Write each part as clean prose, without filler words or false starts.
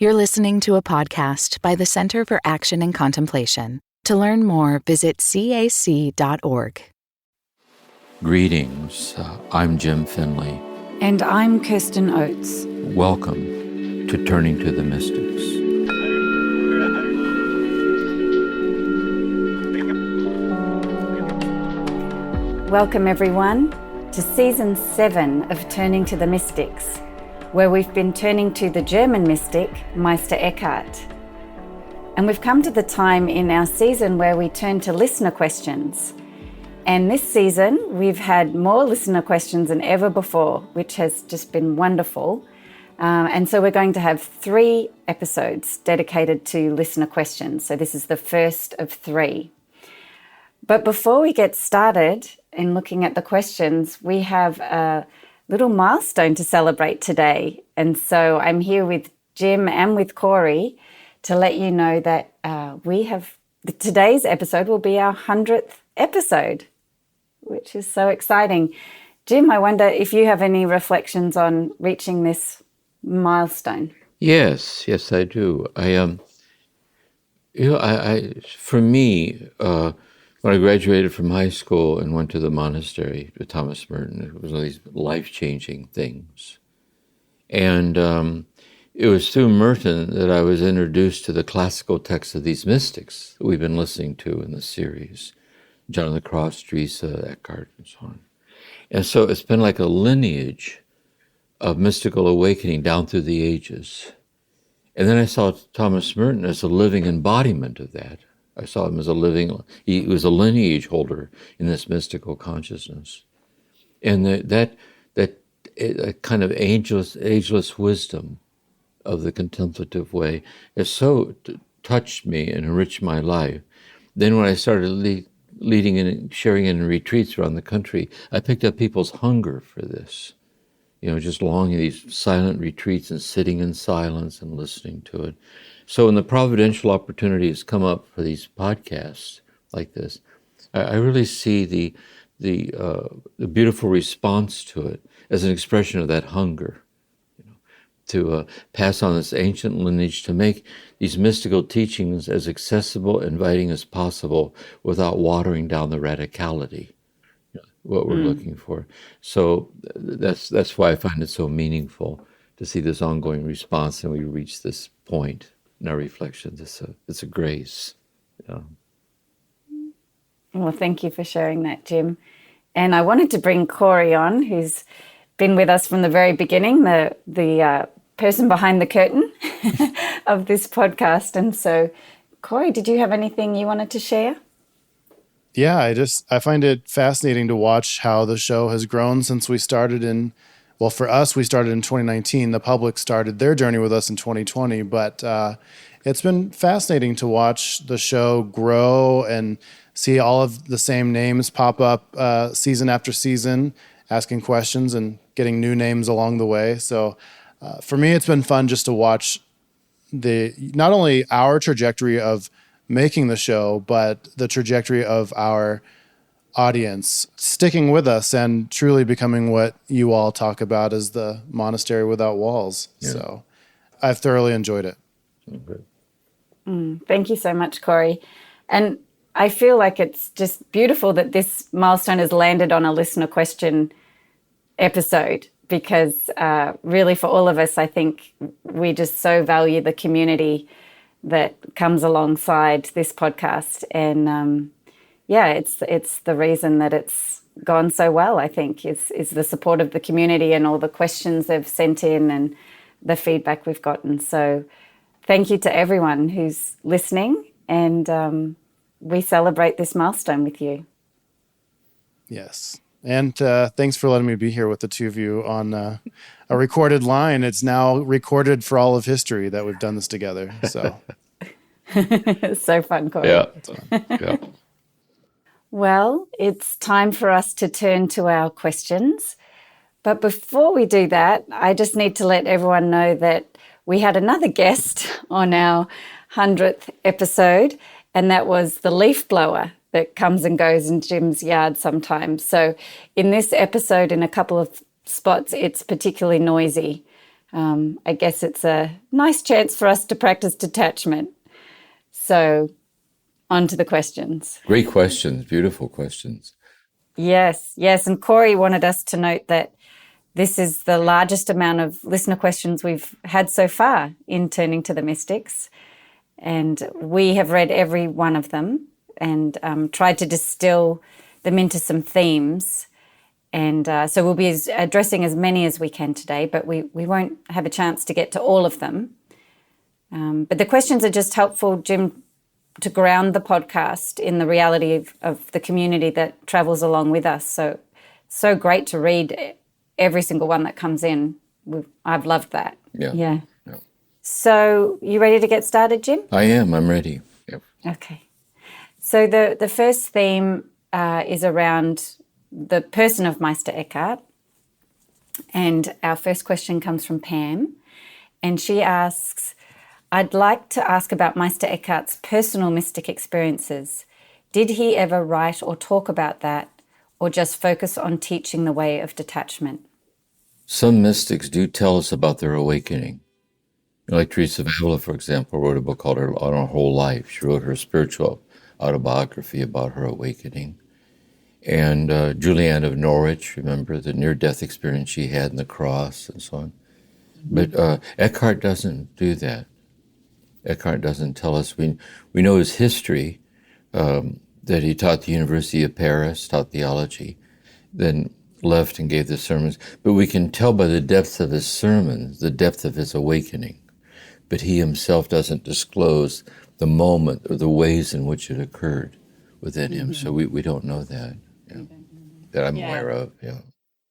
You're listening to a podcast by the Center for Action and Contemplation. To learn more, visit cac.org. Greetings. I'm Jim Finley. And I'm Kirsten Oates. Welcome to Turning to the Mystics. Welcome, everyone, to Season 7 of Turning to the Mystics, where we've been turning to the German mystic, Meister Eckhart. And we've come to the time in our season where we turn to listener questions. And this season, we've had more listener questions than ever before, which has just been wonderful. And so we're going to have 3 episodes dedicated to listener questions. So this is the first of 3. But before we get started in looking at the questions, we have a little milestone to celebrate today. And so I'm here with Jim and with Corey to let you know that today's episode will be our 100th episode, which is so exciting. Jim, I wonder if you have any reflections on reaching this milestone. Yes, I do. For me, when I graduated from high school and went to the monastery with Thomas Merton, it was one of these life-changing things. And it was through Merton that I was introduced to the classical texts of these mystics that we've been listening to in the series, John of the Cross, Teresa, Eckhart, and so on. And so it's been like a lineage of mystical awakening down through the ages. And then I saw Thomas Merton as a living embodiment of that. I saw him as he was a lineage holder in this mystical consciousness. And that kind of ageless wisdom of the contemplative way has so touched me and enriched my life. Then when I started leading and sharing in retreats around the country, I picked up people's hunger for this. Just longing these silent retreats and sitting in silence and listening to it. So when the providential opportunity has come up for these podcasts like this, I really see the beautiful response to it as an expression of that hunger, to pass on this ancient lineage, to make these mystical teachings as accessible, inviting as possible without watering down the radicality, what we're looking for. So that's why I find it so meaningful to see this ongoing response, and we reach this point in our reflections. It's a grace. Yeah. Well, thank you for sharing that, Jim. And I wanted to bring Corey on, who's been with us from the very beginning, the person behind the curtain of this podcast. And so, Corey, did you have anything you wanted to share? Yeah, I find it fascinating to watch how the show has grown since we started for us, we started in 2019. The public started their journey with us in 2020, but it's been fascinating to watch the show grow and see all of the same names pop up season after season, asking questions and getting new names along the way. So for me, it's been fun just to watch not only our trajectory of making the show, but the trajectory of our audience sticking with us and truly becoming what you all talk about as the monastery without walls. Yeah. So I've thoroughly enjoyed it. Okay. Thank you so much, Corey. And I feel like it's just beautiful that this milestone has landed on a listener question episode, because really for all of us, I think we just so value the community that comes alongside this podcast. And it's the reason that it's gone so well, I think, is the support of the community and all the questions they've sent in and the feedback we've gotten. So thank you to everyone who's listening, and we celebrate this milestone with you. Yes. And thanks for letting me be here with the two of you on a recorded line. It's now recorded for all of history that we've done this together. So, so fun, Corey. Yeah. Yeah. Well, it's time for us to turn to our questions. But before we do that, I just need to let everyone know that we had another guest on our 100th episode, and that was the leaf blower that comes and goes in Jim's yard sometimes. So in this episode, in a couple of spots, it's particularly noisy. I guess it's a nice chance for us to practice detachment. So on to the questions. Great questions, beautiful questions. Yes. And Corey wanted us to note that this is the largest amount of listener questions we've had so far in Turning to the Mystics. And we have read every one of them and tried to distill them into some themes. And so we'll be addressing as many as we can today, but we won't have a chance to get to all of them. But the questions are just helpful, Jim, to ground the podcast in the reality of the community that travels along with us. So great to read every single one that comes in. I've loved that. Yeah. So you ready to get started, Jim? I am. I'm ready. Yep. Okay. So the first theme is around the person of Meister Eckhart. And our first question comes from Pam. And she asks, I'd like to ask about Meister Eckhart's personal mystic experiences. Did he ever write or talk about that, or just focus on teaching the way of detachment? Some mystics do tell us about their awakening. Like Teresa of Avila, for example, wrote a book called On Her Whole Life. She wrote her spiritual autobiography about her awakening. And Julianne of Norwich, remember the near-death experience she had in the cross and so on. But Eckhart doesn't do that. Eckhart doesn't tell us. We know his history, that he taught the University of Paris, taught theology, then left and gave the sermons. But we can tell by the depth of his sermons, the depth of his awakening. But he himself doesn't disclose the moment or the ways in which it occurred within him. So we don't know that, that I'm aware of.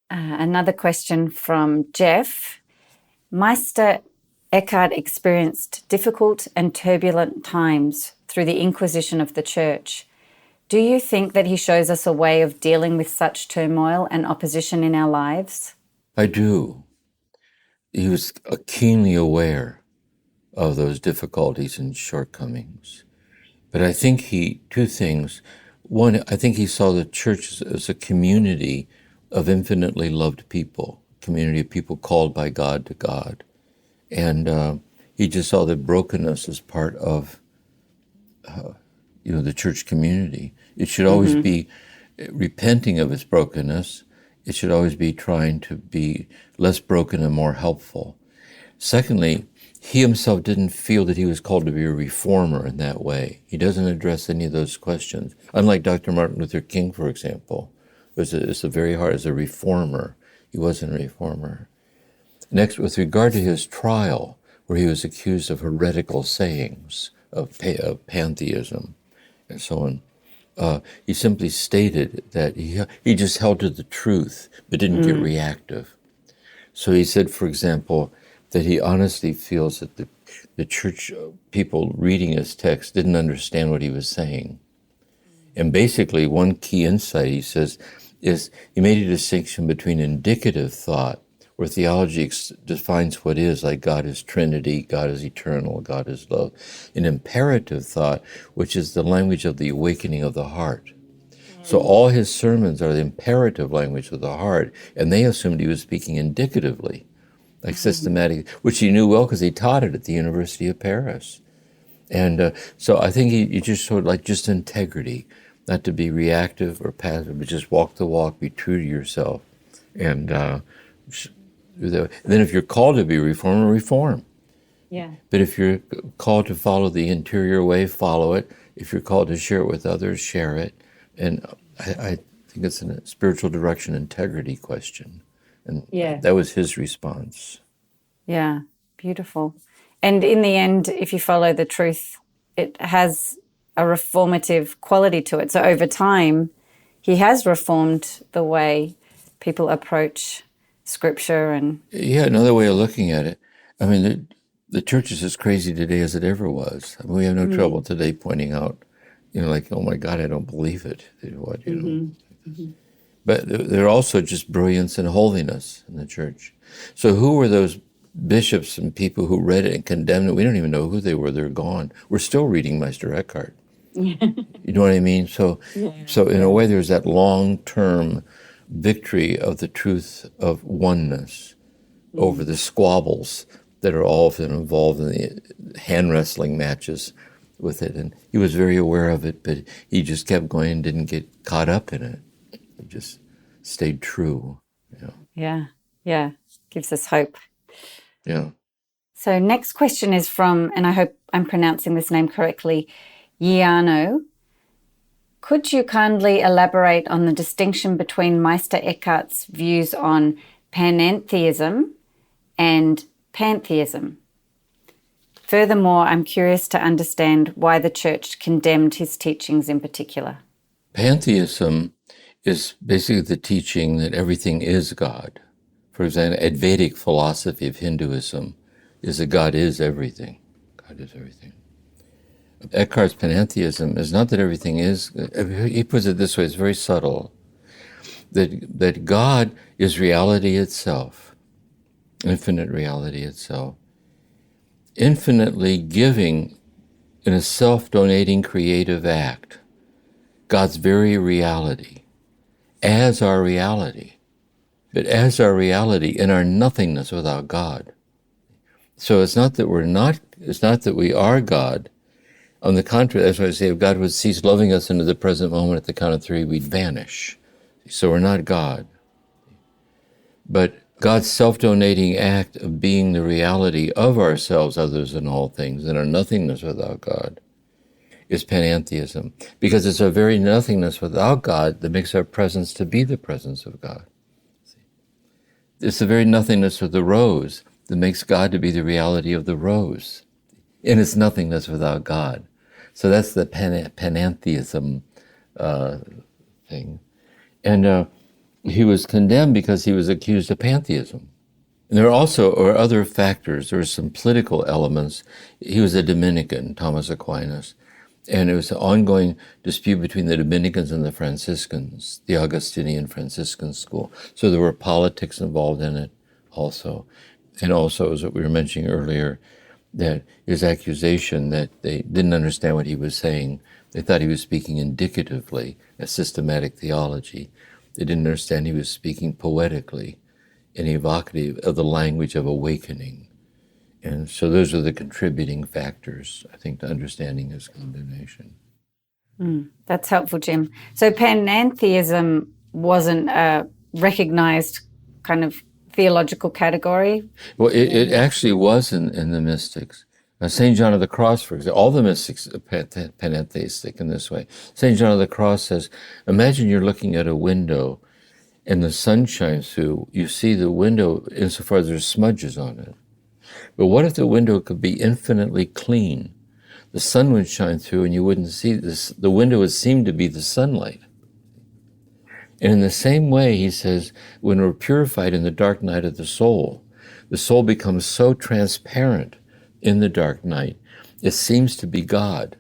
Another question from Jeff. Meister Eckhart experienced difficult and turbulent times through the Inquisition of the Church. Do you think that he shows us a way of dealing with such turmoil and opposition in our lives? I do. He was keenly aware of those difficulties and shortcomings. But I think two things. One, I think he saw the church as a community of infinitely loved people, community of people called by God to God. And he just saw that brokenness as part of, the church community. It should always be repenting of its brokenness. It should always be trying to be less broken and more helpful. Secondly, he himself didn't feel that he was called to be a reformer in that way. He doesn't address any of those questions. Unlike Dr. Martin Luther King, for example, it's a very hard as a reformer. He wasn't a reformer. Next, with regard to his trial, where he was accused of heretical sayings, of pantheism, and so on, he simply stated that he just held to the truth, but didn't get reactive. So he said, for example, that he honestly feels that the church people reading his text didn't understand what he was saying. And basically, one key insight, he says, is he made a distinction between indicative thought, where theology defines what is, like God is Trinity, God is eternal, God is love, and imperative thought, which is the language of the awakening of the heart. So all his sermons are the imperative language of the heart, and they assumed he was speaking indicatively, like systematic, which he knew well because he taught it at the University of Paris. And so I think he just sort of like just integrity, not to be reactive or passive, but just walk the walk, be true to yourself. And then if you're called to be a reformer, reform. Yeah. But if you're called to follow the interior way, follow it. If you're called to share it with others, share it. And I think it's a spiritual direction integrity question. And that was his response. Yeah, beautiful. And in the end, if you follow the truth, it has a reformative quality to it. So over time, he has reformed the way people approach Scripture. And yeah, another way of looking at it, I mean, the church is as crazy today as it ever was. I mean, we have no trouble today pointing out, like, oh my God, I don't believe it. But there are also just brilliance and holiness in the church. So who were those bishops and people who read it and condemned it? We don't even know who they were. They're gone. We're still reading Meister Eckhart. You know what I mean? So in a way, there's that long-term victory of the truth of oneness, over the squabbles that are often involved in the hand wrestling matches with it. And he was very aware of it, but he just kept going and didn't get caught up in it. He just stayed true. Yeah. Gives us hope. Yeah. So next question is from, and I hope I'm pronouncing this name correctly, Yiano. Could you kindly elaborate on the distinction between Meister Eckhart's views on panentheism and pantheism? Furthermore, I'm curious to understand why the Church condemned his teachings in particular. Pantheism is basically the teaching that everything is God. For example, Advaitic philosophy of Hinduism is that God is everything. God is everything. Eckhart's panentheism is not that everything is, he puts it this way, it's very subtle, that God is reality itself, infinite reality itself, infinitely giving in a self-donating creative act, God's very reality, as our reality, but as our reality in our nothingness without God. So it's not that we are God. On the contrary, that's why I say if God would cease loving us into the present moment at the count of 3, we'd vanish. So we're not God. But God's self-donating act of being the reality of ourselves, others, and all things, and our nothingness without God, is panentheism. Because it's our very nothingness without God that makes our presence to be the presence of God. It's the very nothingness of the rose that makes God to be the reality of the rose. In its nothingness without God. So that's the panentheism thing. And he was condemned because he was accused of pantheism. And there are other factors. There were some political elements. He was a Dominican, Thomas Aquinas, and it was an ongoing dispute between the Dominicans and the Franciscans, the Augustinian Franciscan school. So there were politics involved in it also. And also, as we were mentioning earlier, that his accusation that they didn't understand what he was saying. They thought he was speaking indicatively, a systematic theology. They didn't understand he was speaking poetically and evocative of the language of awakening. And so those are the contributing factors, I think, to understanding his condemnation. That's helpful, Jim. So panentheism wasn't a recognized kind of theological category? Well, it actually was in the mystics. St. John of the Cross, for example, all the mystics are panentheistic in this way. St. John of the Cross says, imagine you're looking at a window and the sun shines through. You see the window insofar as there's smudges on it. But what if the window could be infinitely clean? The sun would shine through and you wouldn't see this. The window would seem to be the sunlight. And in the same way, he says, when we're purified in the dark night of the soul becomes so transparent in the dark night, it seems to be God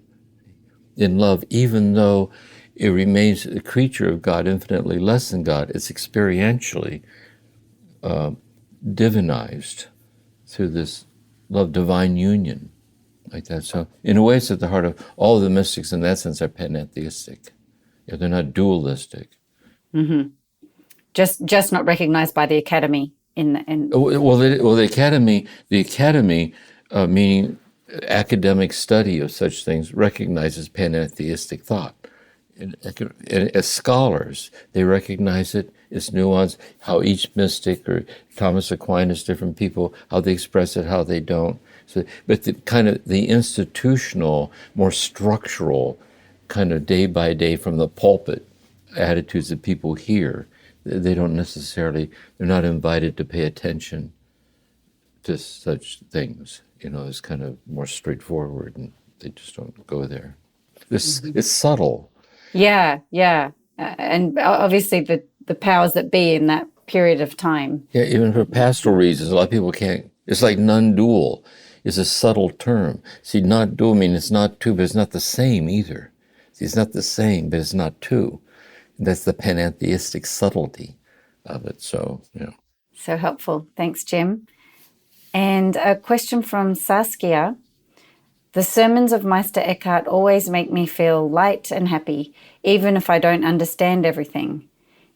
in love, even though it remains a creature of God, infinitely less than God. It's experientially divinized through this love, divine union, like that. So in a way, it's at the heart of all of the mystics in that sense are panentheistic. They're not dualistic. Mm-hmm. Just not recognized by the Academy the Academy, meaning academic study of such things, recognizes panentheistic thought. And as scholars, they recognize it, its nuance, how each mystic or Thomas Aquinas, different people, how they express it, how they don't. So, but the institutional, more structural, kind of day by day from the pulpit attitudes that people hear, they don't necessarily, they're not invited to pay attention to such things. It's kind of more straightforward, and they just don't go there. It's subtle. Yeah. And obviously the powers that be in that period of time. Yeah, even for pastoral reasons, a lot of people can't, it's like non-dual. It's a subtle term. See, not dual means it's not two, but it's not the same either. See, it's not the same, but it's not two. That's the panentheistic subtlety of it. So, So helpful. Thanks, Jim. And a question from Saskia. The sermons of Meister Eckhart always make me feel light and happy, even if I don't understand everything.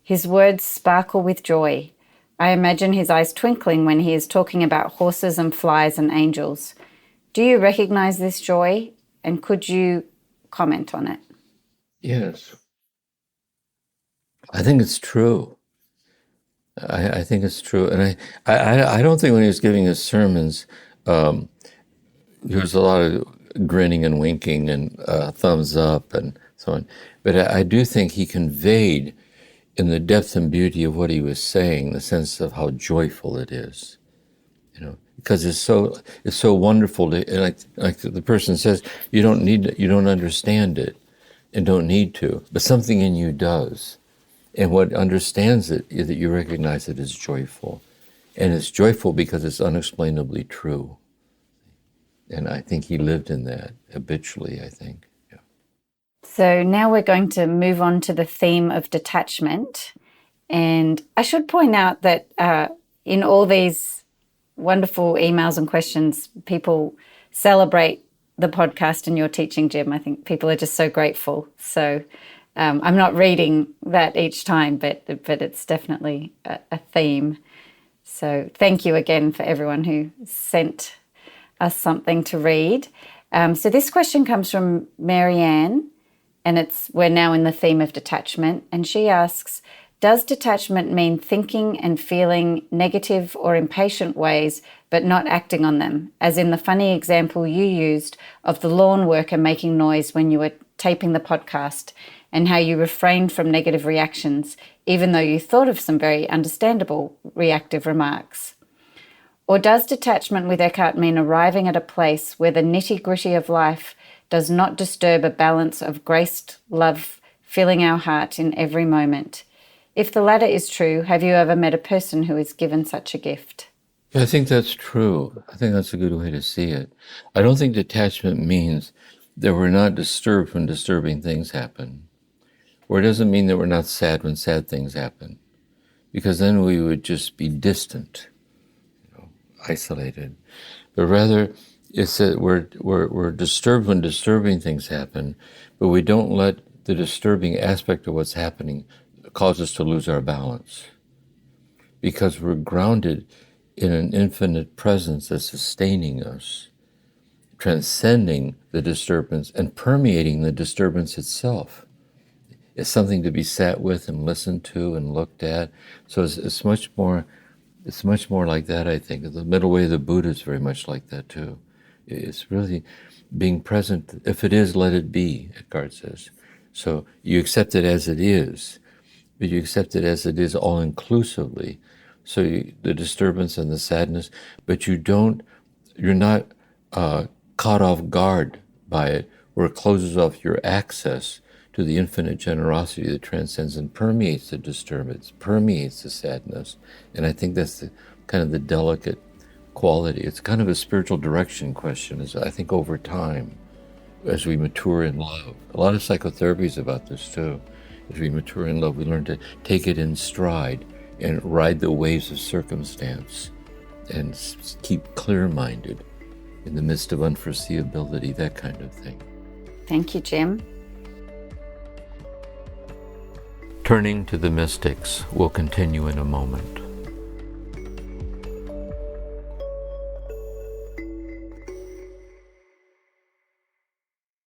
His words sparkle with joy. I imagine his eyes twinkling when he is talking about horses and flies and angels. Do you recognize this joy, and could you comment on it? Yes. I think it's true. I think it's true. And I don't think when he was giving his sermons, there was a lot of grinning and winking and thumbs up and so on. But I do think he conveyed in the depth and beauty of what he was saying, the sense of how joyful it is, because it's so wonderful to, like the person says, you don't understand it and don't need to, but something in you does. And what understands it is that you recognize it as joyful. And it's joyful because it's unexplainably true. And I think he lived in that habitually, I think. Yeah. So now we're going to move on to the theme of detachment. And I should point out that in all these wonderful emails and questions, people celebrate the podcast and your teaching, Jim. I think people are just so grateful. So I'm not reading that each time, but it's definitely a theme. So thank you again for everyone who sent us something to read. So this question comes from Marianne, and we're now in the theme of detachment. And she asks, does detachment mean thinking and feeling negative or impatient ways, but not acting on them? As in the funny example you used of the lawn worker making noise when you were taping the podcast, and how you refrained from negative reactions, even though you thought of some very understandable reactive remarks. Or does detachment with Eckhart mean arriving at a place where the nitty-gritty of life does not disturb a balance of graced love filling our heart in every moment? If the latter is true, have you ever met a person who is given such a gift? Yeah, I think that's true. I think that's a good way to see it. I don't think detachment means that we're not disturbed when disturbing things happen. Or it doesn't mean that we're not sad when sad things happen, because then we would just be distant, isolated. But rather, it's that we're disturbed when disturbing things happen, but we don't let the disturbing aspect of what's happening cause us to lose our balance, because we're grounded in an infinite presence that's sustaining us, transcending the disturbance and permeating the disturbance itself. It's something to be sat with and listened to and looked at. So it's much more like that, I think. The middle way of the Buddha is very much like that too. It's really being present. If it is, let it be, Eckhart says. So you accept it as it is, but you accept it as it is all inclusively. So the disturbance and the sadness, but you're not caught off guard by it, where it closes off your access to the infinite generosity that transcends and permeates the disturbance, permeates the sadness. And I think that's kind of the delicate quality. It's kind of a spiritual direction question, I think over time, as we mature in love. A lot of psychotherapy is about this too. As we mature in love, we learn to take it in stride and ride the waves of circumstance and keep clear-minded in the midst of unforeseeability, that kind of thing. Thank you, Jim. Turning to the mystics will continue in a moment.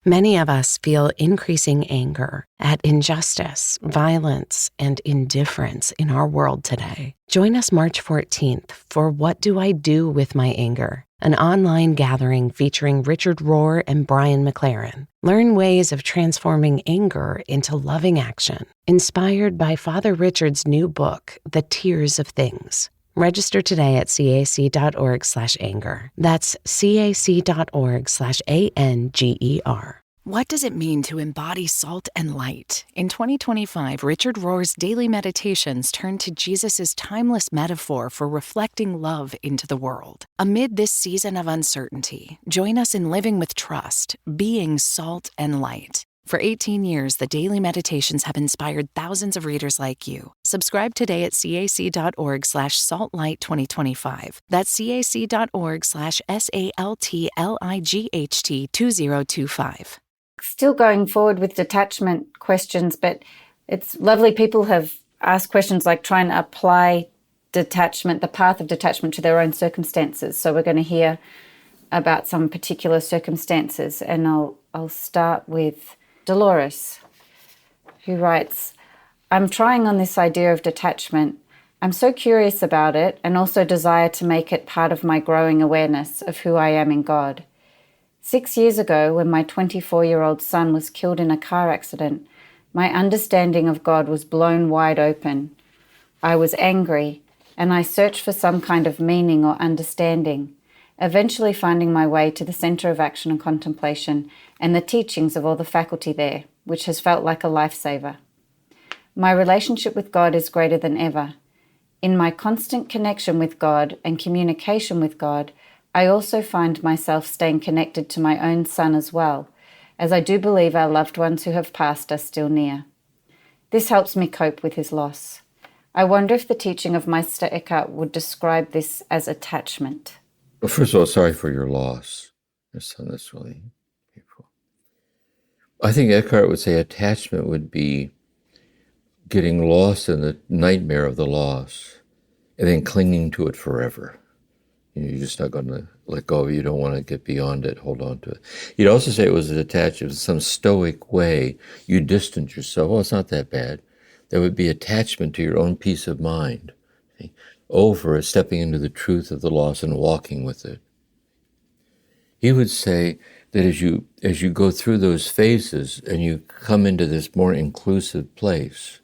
Many of us feel increasing anger at injustice, violence, and indifference in our world today. Join us March 14th for What Do I Do With My Anger? An online gathering featuring Richard Rohr and Brian McLaren. Learn ways of transforming anger into loving action. Inspired by Father Richard's new book, The Tears of Things. Register today at cac.org/anger. That's cac.org/anger. What does it mean to embody salt and light? In 2025, Richard Rohr's daily meditations turn to Jesus' timeless metaphor for reflecting love into the world. Amid this season of uncertainty, join us in living with trust, being salt and light. For 18 years, the daily meditations have inspired thousands of readers like you. Subscribe today at cac.org/saltlight2025. That's cac.org/SALTLIGHT2025. Still going forward with detachment questions, but it's lovely. People have asked questions like trying to apply detachment, the path of detachment to their own circumstances. So we're going to hear about some particular circumstances, and I'll start with Dolores, who writes, I'm trying on this idea of detachment. I'm so curious about it and also desire to make it part of my growing awareness of who I am in God. 6 years ago, when my 24-year-old son was killed in a car accident, my understanding of God was blown wide open. I was angry, and I searched for some kind of meaning or understanding, eventually finding my way to the Center of Action and Contemplation and the teachings of all the faculty there, which has felt like a lifesaver. My relationship with God is greater than ever. In my constant connection with God and communication with God, I also find myself staying connected to my own son as well, as I do believe our loved ones who have passed are still near. This helps me cope with his loss. I wonder if the teaching of Meister Eckhart would describe this as attachment. Well, first of all, sorry for your loss. Your son, that's really painful. I think Eckhart would say attachment would be getting lost in the nightmare of the loss and then clinging to it forever. You're just not going to let go of it. You don't want to get beyond it, hold on to it. You'd also say it was attached in some stoic way. You distance yourself. Oh, it's not that bad. There would be attachment to your own peace of mind. Over stepping into the truth of the loss and walking with it. He would say that as you go through those phases and you come into this more inclusive place,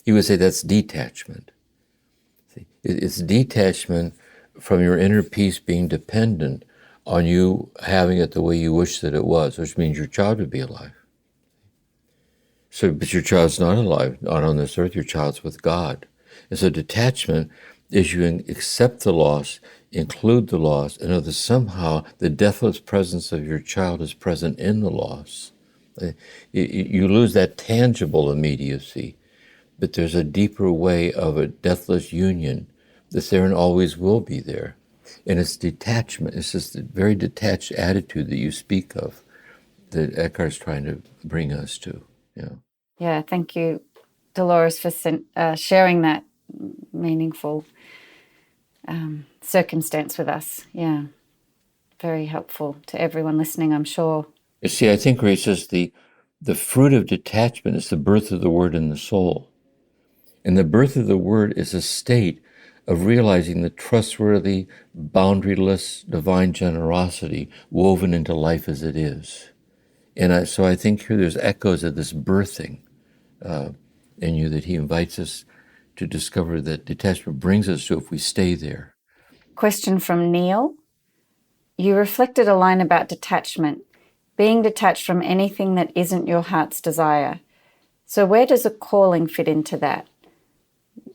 he would say that's detachment. It's detachment from your inner peace being dependent on you having it the way you wish that it was, which means your child would be alive. So, but your child's not alive, not on this earth, your child's with God. And so detachment is you accept the loss, include the loss, and know that somehow the deathless presence of your child is present in the loss. You lose that tangible immediacy, but there's a deeper way of a deathless union that's there and always will be there. And it's detachment. It's just a very detached attitude that you speak of that Eckhart's trying to bring us to. Yeah, thank you, Dolores, for sharing that meaningful circumstance with us. Yeah, very helpful to everyone listening, I'm sure. You see, I think Grace says the fruit of detachment is the birth of the Word in the soul. And the birth of the Word is a state of realizing the trustworthy, boundaryless, divine generosity woven into life as it is. And so I think here there's echoes of this birthing in you that he invites us to discover that detachment brings us to if we stay there. Question from Neil. You reflected a line about detachment, being detached from anything that isn't your heart's desire. So where does a calling fit into that?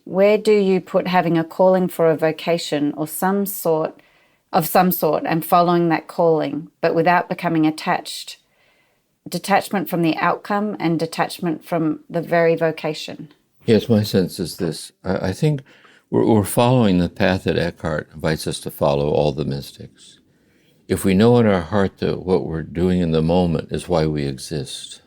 Where do you put having a calling for a vocation or some sort and following that calling, but without becoming attached? Detachment from the outcome and detachment from the very vocation. Yes, my sense is this. I think we're following the path that Eckhart invites us to follow, all the mystics. If we know in our heart that what we're doing in the moment is why we exist.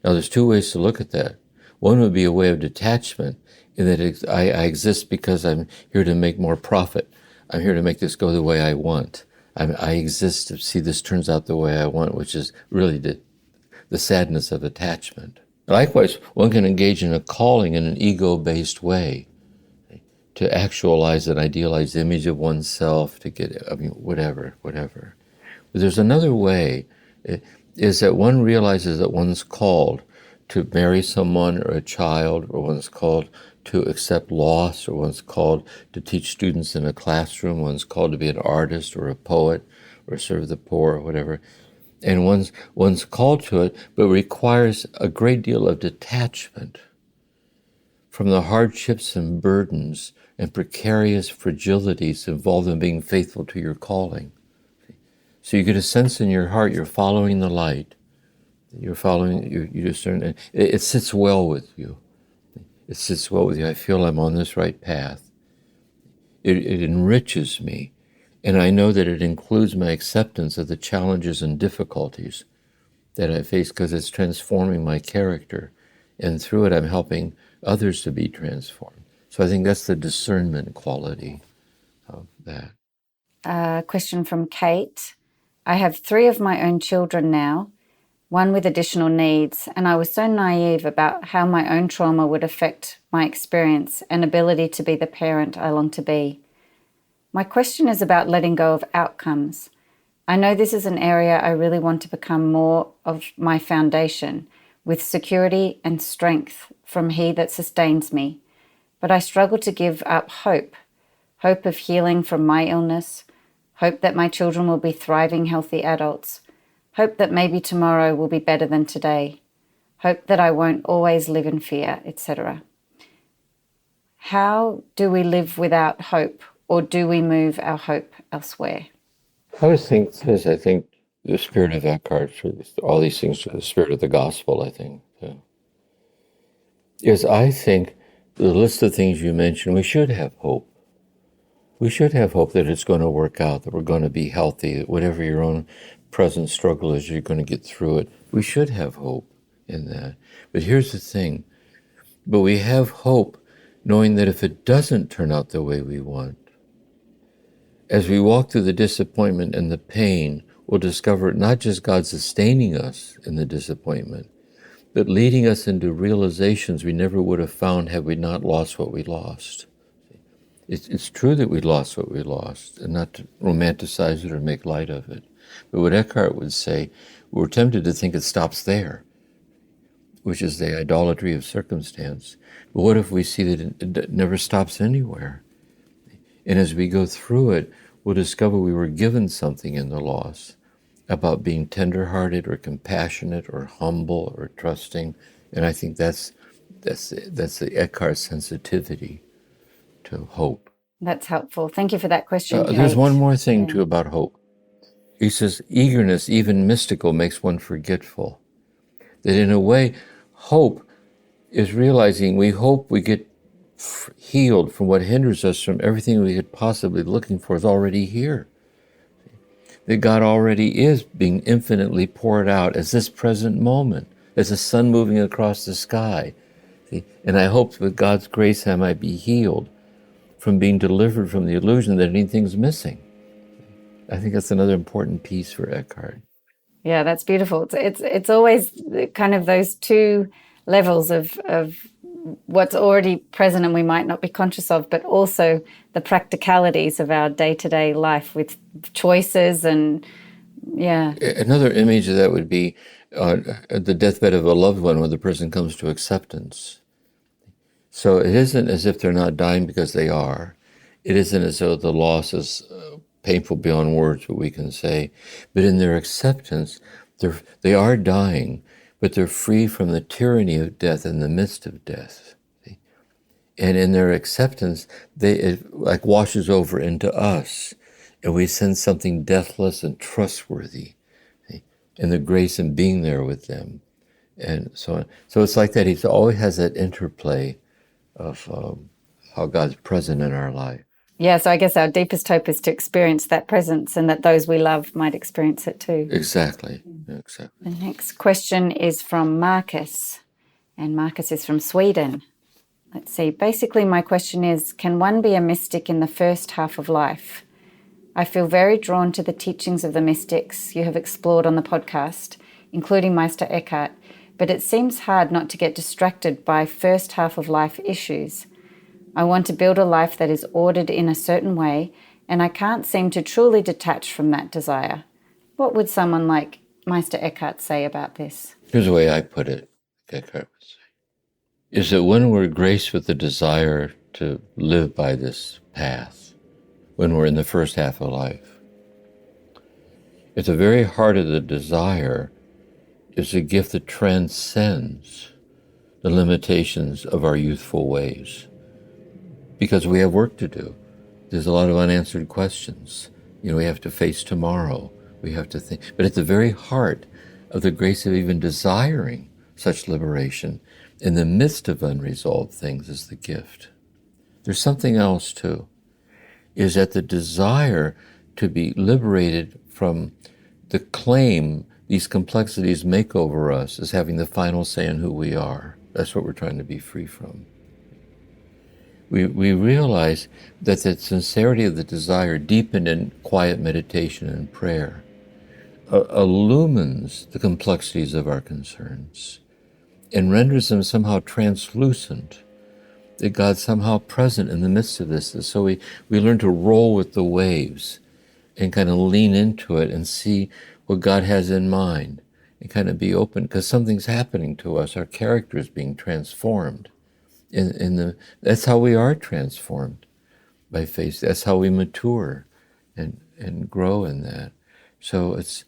Now, there's two ways to look at that. One would be a way of detachment, in that I exist because I'm here to make more profit. I'm here to make this go the way I want. I exist to see this turns out the way I want, which is really the sadness of attachment. Likewise, one can engage in a calling in an ego-based way, to actualize an idealized image of oneself, to get, whatever. But there's another way, is that one realizes that one's called to marry someone or a child, or one's called to accept loss, or one's called to teach students in a classroom, one's called to be an artist or a poet or serve the poor or whatever. And one's called to it, but requires a great deal of detachment from the hardships and burdens and precarious fragilities involved in being faithful to your calling. So you get a sense in your heart you're following the light. You're following, you discern, and it sits well with you. It sits well with you. I feel I'm on this right path. It enriches me. And I know that it includes my acceptance of the challenges and difficulties that I face, because it's transforming my character. And through it, I'm helping others to be transformed. So I think that's the discernment quality of that. Question from Kate. I have 3 of my own children now, one with additional needs, and I was so naive about how my own trauma would affect my experience and ability to be the parent I long to be. My question is about letting go of outcomes. I know this is an area I really want to become more of my foundation, with security and strength from He that sustains me, but I struggle to give up hope of healing from my illness, hope that my children will be thriving, healthy adults, hope that maybe tomorrow will be better than today, hope that I won't always live in fear, etc. How do we live without hope, or do we move our hope elsewhere? I always think this, I think the spirit of Eckhart, all these things, the spirit of the gospel, I think, is I think the list of things you mentioned, we should have hope. We should have hope that it's going to work out, that we're going to be healthy, that whatever your own present struggle is, you're going to get through it. We should have hope in that. But here's the thing. But we have hope knowing that if it doesn't turn out the way we want, as we walk through the disappointment and the pain, we'll discover not just God sustaining us in the disappointment, but leading us into realizations we never would have found had we not lost what we lost. It's true that we lost what we lost, and not to romanticize it or make light of it. But what Eckhart would say, we're tempted to think it stops there, which is the idolatry of circumstance. But what if we see that it never stops anywhere? And as we go through it, we'll discover we were given something in the loss about being tenderhearted or compassionate or humble or trusting. And I think that's the Eckhart sensitivity to hope. That's helpful. Thank you for that question, Kate. There's one more thing, too, about hope. He says, eagerness, even mystical, makes one forgetful. That in a way, hope is realizing we hope we get healed from what hinders us from everything we could possibly be looking for is already here. That God already is being infinitely poured out as this present moment, as the sun moving across the sky. See? And I hope with God's grace I might be healed from being delivered from the illusion that anything's missing. I think that's another important piece for Eckhart. Yeah, that's beautiful. It's always kind of those 2 levels of what's already present and we might not be conscious of, but also the practicalities of our day-to-day life with choices and, yeah. Another image of that would be at the deathbed of a loved one when the person comes to acceptance. So it isn't as if they're not dying because they are. It isn't as though the loss is painful beyond words, what we can say. But in their acceptance, they are dying, but they're free from the tyranny of death in the midst of death. See? And in their acceptance, it like washes over into us, and we sense something deathless and trustworthy, see? And the grace in being there with them, and so on. So it's like that. He always has that interplay of how God's present in our life. Yeah, so I guess our deepest hope is to experience that presence and that those we love might experience it too. Exactly. Exactly. The next question is from Marcus, and Marcus is from Sweden. Let's see. Basically, my question is, can one be a mystic in the first half of life? I feel very drawn to the teachings of the mystics you have explored on the podcast, including Meister Eckhart, but it seems hard not to get distracted by first half of life issues. I want to build a life that is ordered in a certain way, and I can't seem to truly detach from that desire. What would someone like Meister Eckhart say about this? Here's the way I put it, Eckhart would say, is that when we're graced with the desire to live by this path, when we're in the first half of life, at the very heart of the desire is a gift that transcends the limitations of our youthful ways. Because we have work to do. There's a lot of unanswered questions. We have to face tomorrow. We have to think. But at the very heart of the grace of even desiring such liberation, in the midst of unresolved things, is the gift. There's something else too, is that the desire to be liberated from the claim these complexities make over us as having the final say in who we are. That's what we're trying to be free from. we realize that the sincerity of the desire, deepened in quiet meditation and prayer, illumines the complexities of our concerns and renders them somehow translucent, that God's somehow present in the midst of this. And so we learn to roll with the waves and kind of lean into it and see what God has in mind and kind of be open, because something's happening to us. Our character is being transformed. That's how we are transformed, by faith. That's how we mature and grow in that. So it's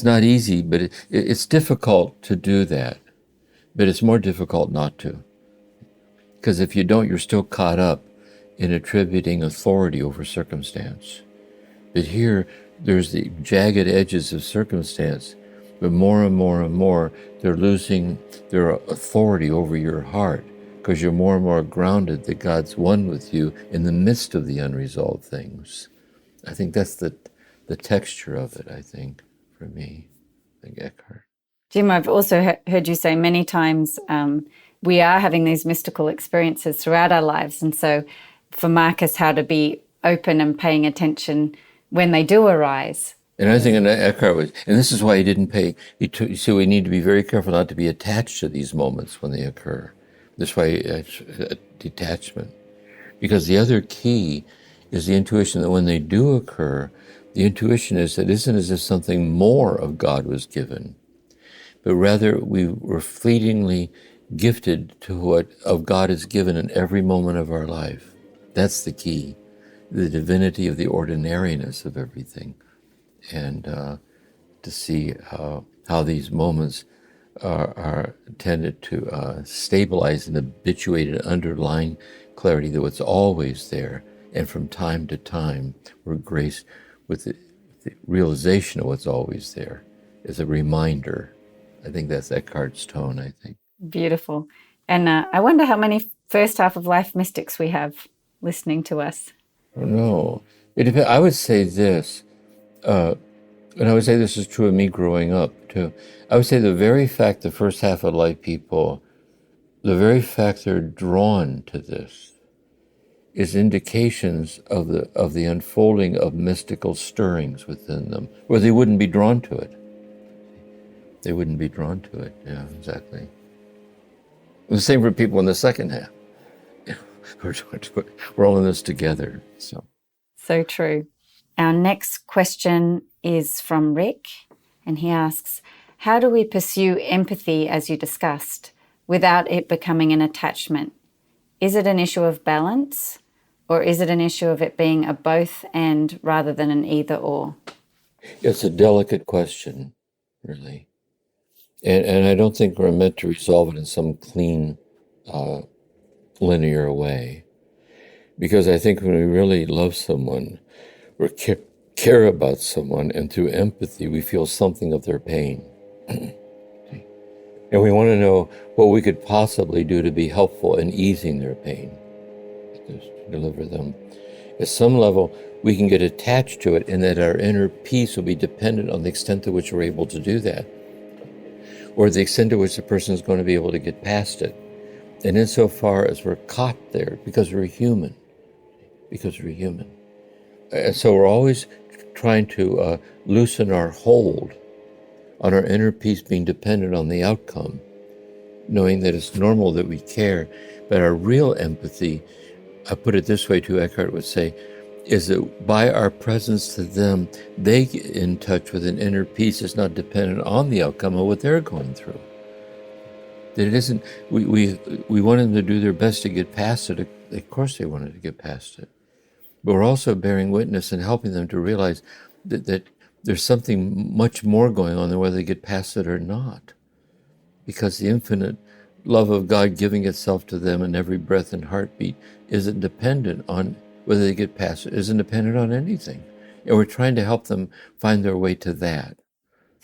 not easy, but it's difficult to do that. But it's more difficult not to. Because if you don't, you're still caught up in attributing authority over circumstance. But here, there's the jagged edges of circumstance, but more and more and more, they're losing their authority over your heart, because you're more and more grounded that God's one with you in the midst of the unresolved things. I think that's the texture of it, I think, for me, like Eckhart. Jim, I've also heard you say many times we are having these mystical experiences throughout our lives. And so for Marcus, how to be open and paying attention when they do arise. And I think Eckhart was, and this is why he didn't pay, so we need to be very careful not to be attached to these moments when they occur. That's why detachment. Because the other key is the intuition that when they do occur, the intuition is that it isn't as if something more of God was given, but rather we were fleetingly gifted to what of God is given in every moment of our life. That's the key, the divinity of the ordinariness of everything, and to see how these moments are tended to stabilize and habituate and underline clarity that what's always there, and from time to time we're graced with the realization of what's always there as a reminder. I think that's Eckhart's tone, I think. Beautiful. And I wonder how many first half of life mystics we have listening to us. I don't know. I would say this, and I would say this is true of me growing up too. I would say the very fact the first half of life people, the very fact they're drawn to this is indications of the unfolding of mystical stirrings within them, or they wouldn't be drawn to it. They wouldn't be drawn to it. Yeah, exactly. The same for people in the second half. We're all in this together. So true. Our next question is from Rick, and he asks, how do we pursue empathy, as you discussed, without it becoming an attachment? Is it an issue of balance, or is it an issue of it being a both and rather than an either or? It's a delicate question, really. And I don't think we're meant to resolve it in some clean, linear way. Because I think when we really love someone, or care about someone, and through empathy, we feel something of their pain. And we want to know what we could possibly do to be helpful in easing their pain, to deliver them. At some level, we can get attached to it, and that our inner peace will be dependent on the extent to which we're able to do that, or the extent to which the person is going to be able to get past it. And insofar as we're caught there, because we're human. And so we're always trying to loosen our hold on our inner peace being dependent on the outcome, knowing that it's normal that we care, but our real empathy, I put it this way too, Eckhart would say, is that by our presence to them, they get in touch with an inner peace that's not dependent on the outcome of what they're going through. That it isn't, we want them to do their best to get past it. Of course they wanted to get past it. But we're also bearing witness and helping them to realize that there's something much more going on than whether they get past it or not. Because the infinite love of God giving itself to them in every breath and heartbeat isn't dependent on whether they get past it, isn't dependent on anything. And we're trying to help them find their way to that.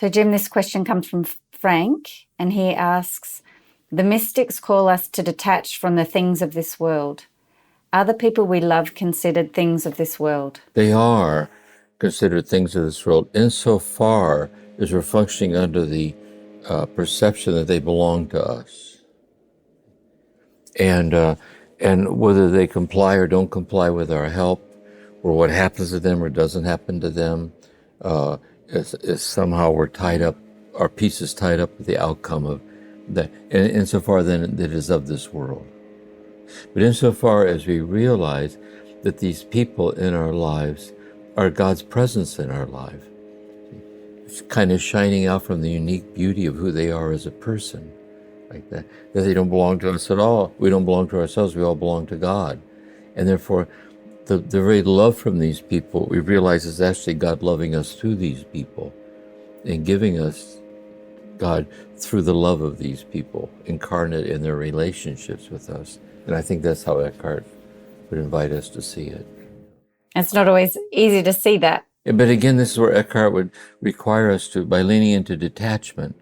So Jim, this question comes from Frank, and he asks, the mystics call us to detach from the things of this world. Are the people we love considered things of this world? They are considered things of this world insofar as we're functioning under the perception that they belong to us. And And whether they comply or don't comply with our help, or what happens to them or doesn't happen to them, is somehow we're tied up, our piece is tied up with the outcome of that, insofar then that it is of this world. But insofar as we realize that these people in our lives are God's presence in our life, it's kind of shining out from the unique beauty of who they are as a person, like that they don't belong to us at all. We don't belong to ourselves. We all belong to God. And therefore, the very love from these people, we realize is actually God loving us through these people and giving us God through the love of these people, incarnate in their relationships with us. And I think that's how Eckhart would invite us to see it. It's not always easy to see that. But again, this is where Eckhart would require us to, by leaning into detachment,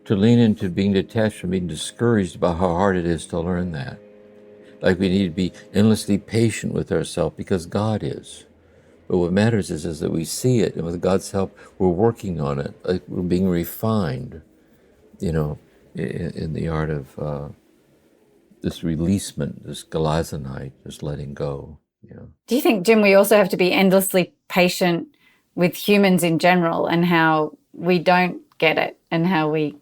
to lean into being detached from being discouraged about how hard it is to learn that. Like we need to be endlessly patient with ourselves because God is. But what matters is that we see it, and with God's help, we're working on it. Like we're being refined, in the art of this releasement, this galazonite, this letting go. Do you think, Jim, we also have to be endlessly patient with humans in general and how we don't get it and how we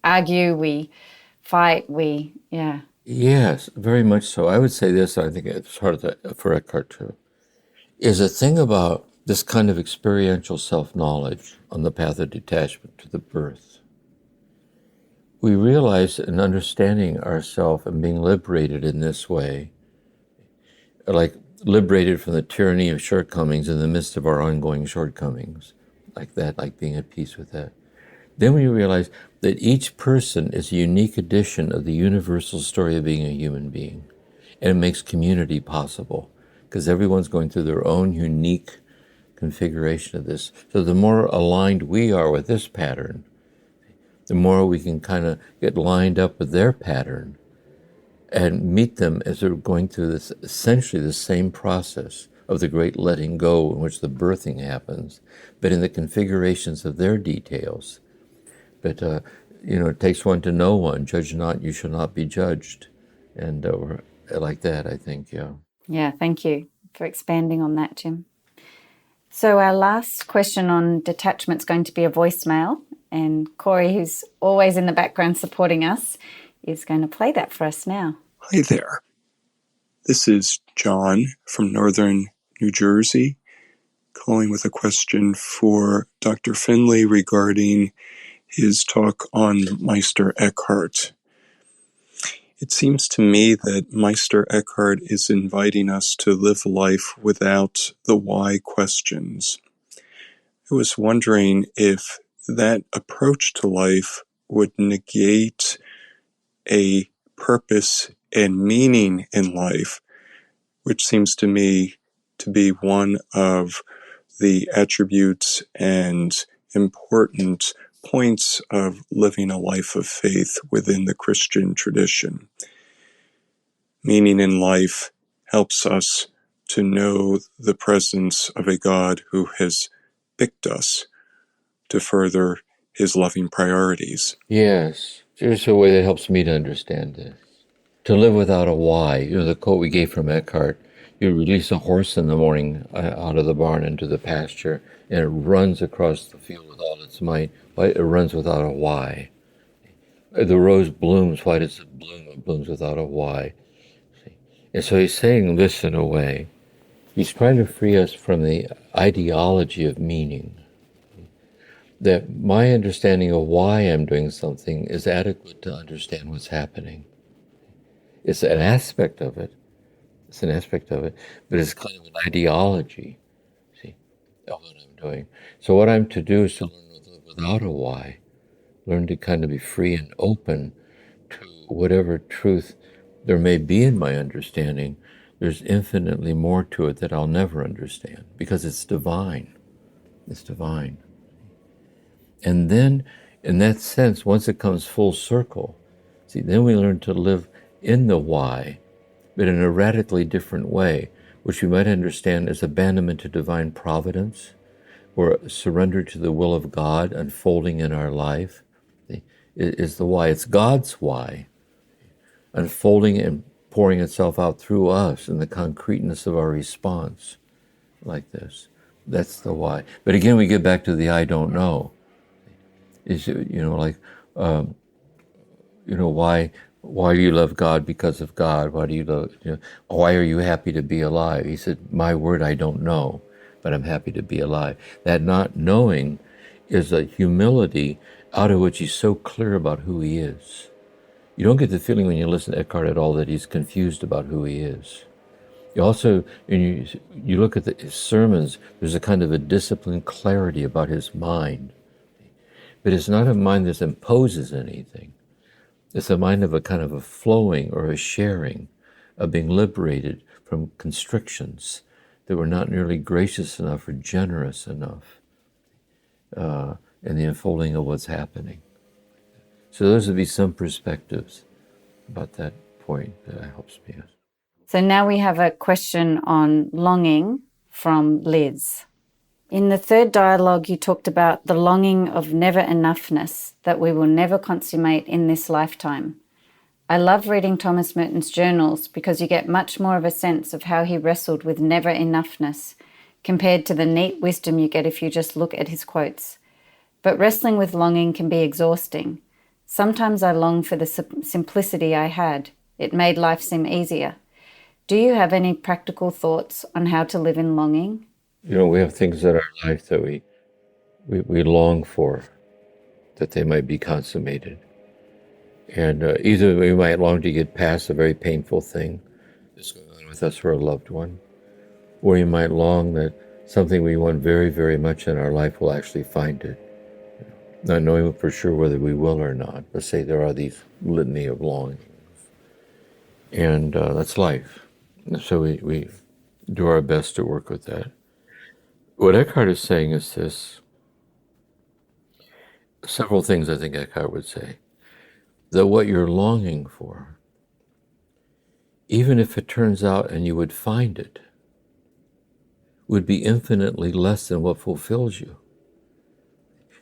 argue, we fight, Yes, very much so. I would say this, I think it's hard for Eckhart too, is a thing about this kind of experiential self-knowledge on the path of detachment to the birth. We realize in understanding ourselves and being liberated in this way, like liberated from the tyranny of shortcomings in the midst of our ongoing shortcomings, like that, like being at peace with that. Then we realize that each person is a unique edition of the universal story of being a human being. And it makes community possible because everyone's going through their own unique configuration of this. So the more aligned we are with this pattern, the more we can kind of get lined up with their pattern and meet them as they're going through this, essentially the same process of the great letting go in which the birthing happens, but in the configurations of their details. But, it takes one to know one. Judge not, you shall not be judged. And like that, I think, yeah. Yeah, thank you for expanding on that, Jim. So our last question on detachment is going to be a voicemail. And Corey, who's always in the background supporting us, is going to play that for us now. Hi there. This is John from Northern New Jersey, calling with a question for Dr. Finley regarding his talk on Meister Eckhart. It seems to me that Meister Eckhart is inviting us to live life without the why questions. I was wondering if that approach to life would negate a purpose and meaning in life, which seems to me to be one of the attributes and important points of living a life of faith within the Christian tradition. Meaning in life helps us to know the presence of a God who has picked us to further his loving priorities. Yes, there's a way that helps me to understand this. To live without a why. The quote we gave from Eckhart, you release a horse in the morning out of the barn into the pasture, and it runs across the field with all its might. It runs without a why. The rose blooms. Why does it bloom? It blooms without a why. And so he's saying this in a way. He's trying to free us from the ideology of meaning. That my understanding of why I'm doing something is adequate to understand what's happening. It's an aspect of it. But it's kind of an ideology, of what I'm doing. So what I'm to do is to learn without a why, learn to kind of be free and open to whatever truth there may be in my understanding. There's infinitely more to it that I'll never understand because it's divine. It's divine. And then, in that sense, once it comes full circle, then we learn to live in the why, but in a radically different way, which we might understand as abandonment to divine providence, or surrender to the will of God unfolding in our life, is the why. It's God's why, unfolding and pouring itself out through us in the concreteness of our response, like this. That's the why. But again, we get back to the I don't know. Is, why do you love God? Because of God. Why do you love, why are you happy to be alive? He said, my word, I don't know, but I'm happy to be alive. That not knowing is a humility out of which he's so clear about who he is. You don't get the feeling when you listen to Eckhart at all that he's confused about who he is. You also, when you look at his sermons, there's a kind of a disciplined clarity about his mind. But it's not a mind that imposes anything. It's a mind of a kind of a flowing or a sharing, of being liberated from constrictions that were not nearly gracious enough or generous enough in the unfolding of what's happening. So those would be some perspectives about that point that helps me. So now we have a question on longing from Liz. In the third dialogue, you talked about the longing of never enoughness that we will never consummate in this lifetime. I love reading Thomas Merton's journals because you get much more of a sense of how he wrestled with never enoughness compared to the neat wisdom you get if you just look at his quotes. But wrestling with longing can be exhausting. Sometimes I long for the simplicity I had. It made life seem easier. Do you have any practical thoughts on how to live in longing? We have things in our life that we long for, that they might be consummated. And either we might long to get past a very painful thing that's going on with us or a loved one, or you might long that something we want very, very much in our life will actually find it. Not knowing for sure whether we will or not. Let's say there are these litany of longings. And that's life. So we do our best to work with that. What Eckhart is saying is this. Several things I think Eckhart would say. That what you're longing for, even if it turns out and you would find it, would be infinitely less than what fulfills you.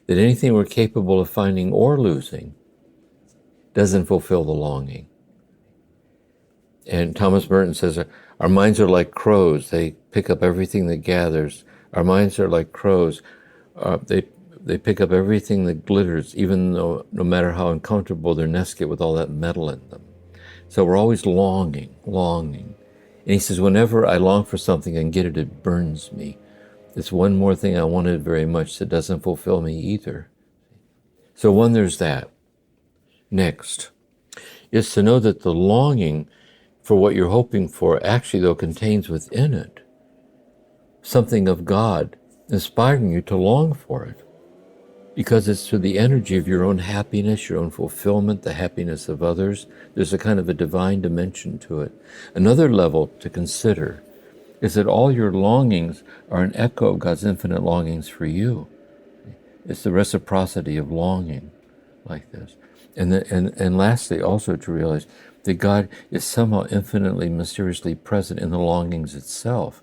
That anything we're capable of finding or losing doesn't fulfill the longing. And Thomas Merton says, our minds are like crows. They pick up everything that gathers. Our minds are like crows. They pick up everything that glitters, even though no matter how uncomfortable their nests get with all that metal in them. So we're always longing. And he says, whenever I long for something and get it, it burns me. It's one more thing I wanted very much that doesn't fulfill me either. So one, there's that. Next is to know that the longing for what you're hoping for actually, though, contains within it something of God inspiring you to long for it, because it's through the energy of your own happiness, your own fulfillment, the happiness of others. There's a kind of a divine dimension to it. Another level to consider is that all your longings are an echo of God's infinite longings for you. It's the reciprocity of longing like this. And lastly, also to realize that God is somehow infinitely, mysteriously present in the longings itself.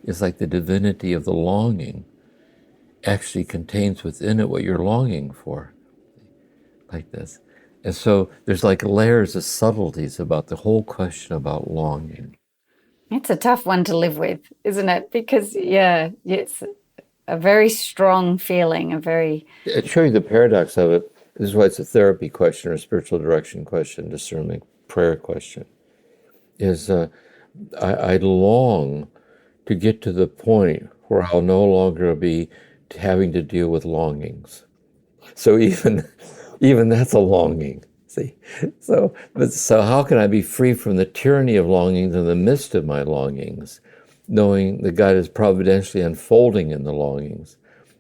It's like the divinity of the longing actually contains within it what you're longing for, like this. And so there's like layers of subtleties about the whole question about longing. It's a tough one to live with, isn't it? Because, it's a very strong feeling, I'll show you the paradox of it. This is why it's a therapy question or a spiritual direction question, discernment, prayer question, is I long to get to the point where I'll no longer be having to deal with longings. So even that's a longing, see? So how can I be free from the tyranny of longings in the midst of my longings, knowing that God is providentially unfolding in the longings?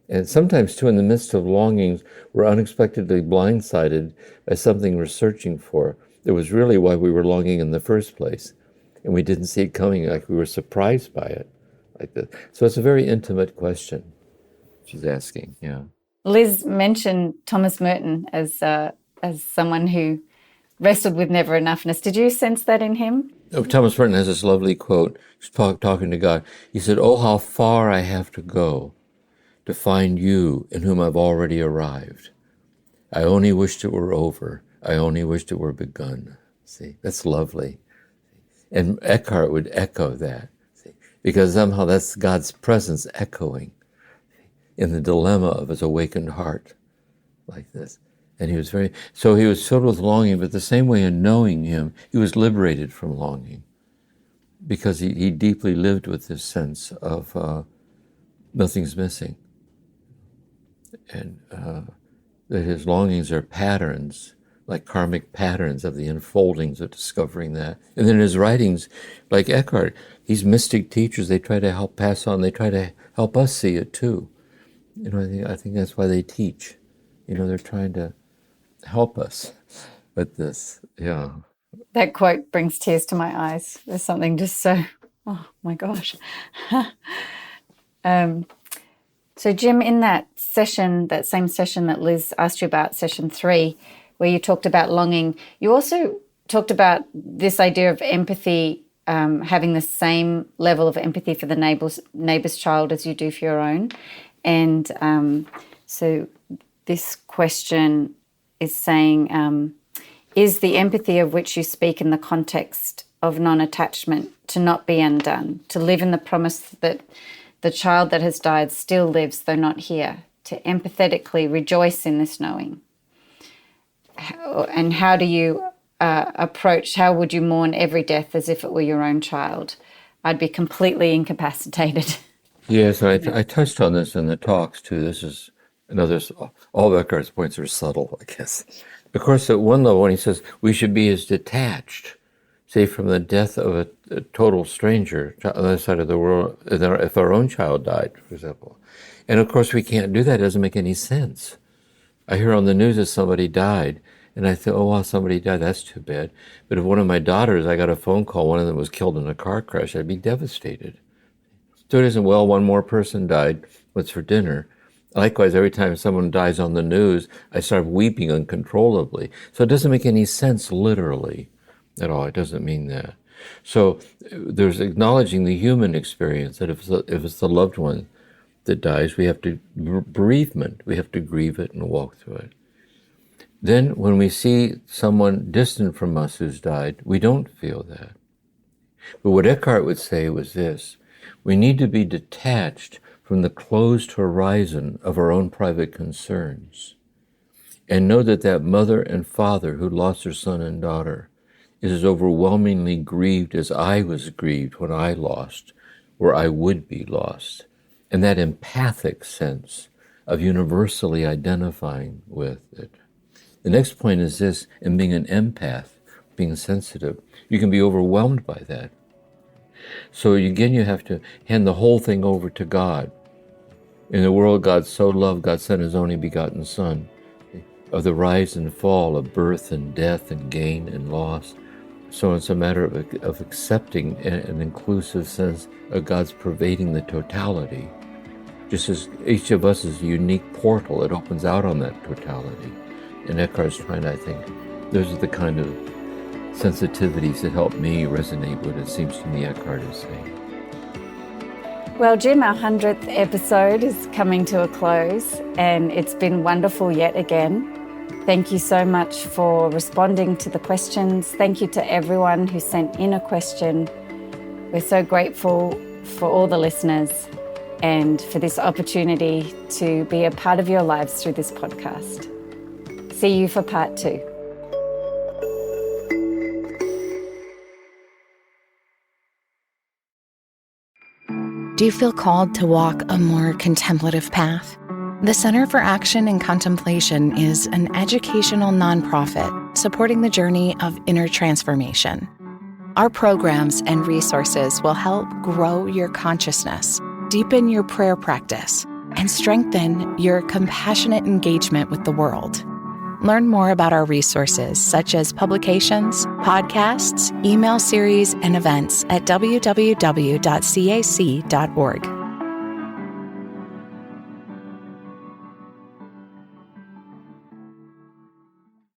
And sometimes, too, in the midst of longings, we're unexpectedly blindsided by something we're searching for. That was really why we were longing in the first place. And we didn't see it coming, like we were surprised by it, like that. So it's a very intimate question she's asking, yeah. Liz mentioned Thomas Merton as someone who wrestled with never enoughness. Did you sense that in him? Oh, Thomas Merton has this lovely quote. He's talking to God. He said, "Oh, how far I have to go to find you in whom I've already arrived. I only wished it were over. I only wished it were begun." See, that's lovely. And Eckhart would echo that, see? Because somehow that's God's presence echoing in the dilemma of his awakened heart, like this. And he was filled with longing, but the same way in knowing him, he was liberated from longing, because he deeply lived with this sense of nothing's missing. And that his longings are patterns, like karmic patterns of the unfoldings of discovering that. And then his writings, like Eckhart, these mystic teachers, they try to help pass on, they try to help us see it too. I think that's why they teach. They're trying to help us with this, yeah. That quote brings tears to my eyes. There's something just so, oh my gosh. So Jim, in that session, that same session that Liz asked you about, session 3, where you talked about longing, you also talked about this idea of empathy, having the same level of empathy for the neighbor's child as you do for your own. And so this question is saying, is the empathy of which you speak in the context of non-attachment to not be undone, to live in the promise that the child that has died still lives, though not here, to empathetically rejoice in this knowing? And how do you how would you mourn every death as if it were your own child? I'd be completely incapacitated. Yes, I touched on this in the talks too. This is another, all of Eckhart's points are subtle, I guess. Of course, at one level, when he says we should be as detached, say, from the death of a total stranger on the other side of the world, if our own child died, for example. And of course, we can't do that. It doesn't make any sense. I hear on the news that somebody died, and I think, oh, wow, somebody died. That's too bad. But if one of my daughters, I got a phone call, one of them was killed in a car crash, I'd be devastated. So it isn't, well, one more person died, what's for dinner? Likewise, every time someone dies on the news, I start weeping uncontrollably. So it doesn't make any sense literally at all. It doesn't mean that. So there's acknowledging the human experience, that if it's the loved one that dies, we have to, bereavement, we have to grieve it and walk through it. Then when we see someone distant from us who's died, we don't feel that. But what Eckhart would say was this: we need to be detached from the closed horizon of our own private concerns, and know that that mother and father who lost their son and daughter is as overwhelmingly grieved as I was grieved when I lost, or I would be lost. And that empathic sense of universally identifying with it. The next point is this: in being an empath, being sensitive, you can be overwhelmed by that. So again, you have to hand the whole thing over to God. In the world God so loved, God sent his only begotten Son, of the rise and fall, of birth and death and gain and loss. So it's a matter of accepting an inclusive sense of God's pervading the totality. Just as each of us is a unique portal, it opens out on that totality. And Eckhart's trying to, I think, those are the kind of sensitivities that help me resonate with it seems to me Eckhart is saying. Well, Jim, our 100th episode is coming to a close, and it's been wonderful yet again. Thank you so much for responding to the questions. Thank you to everyone who sent in a question. We're so grateful for all the listeners and for this opportunity to be a part of your lives through this podcast. See you for part 2. Do you feel called to walk a more contemplative path? The Center for Action and Contemplation is an educational nonprofit supporting the journey of inner transformation. Our programs and resources will help grow your consciousness, deepen your prayer practice, and strengthen your compassionate engagement with the world. Learn more about our resources, such as publications, podcasts, email series, and events at www.cac.org.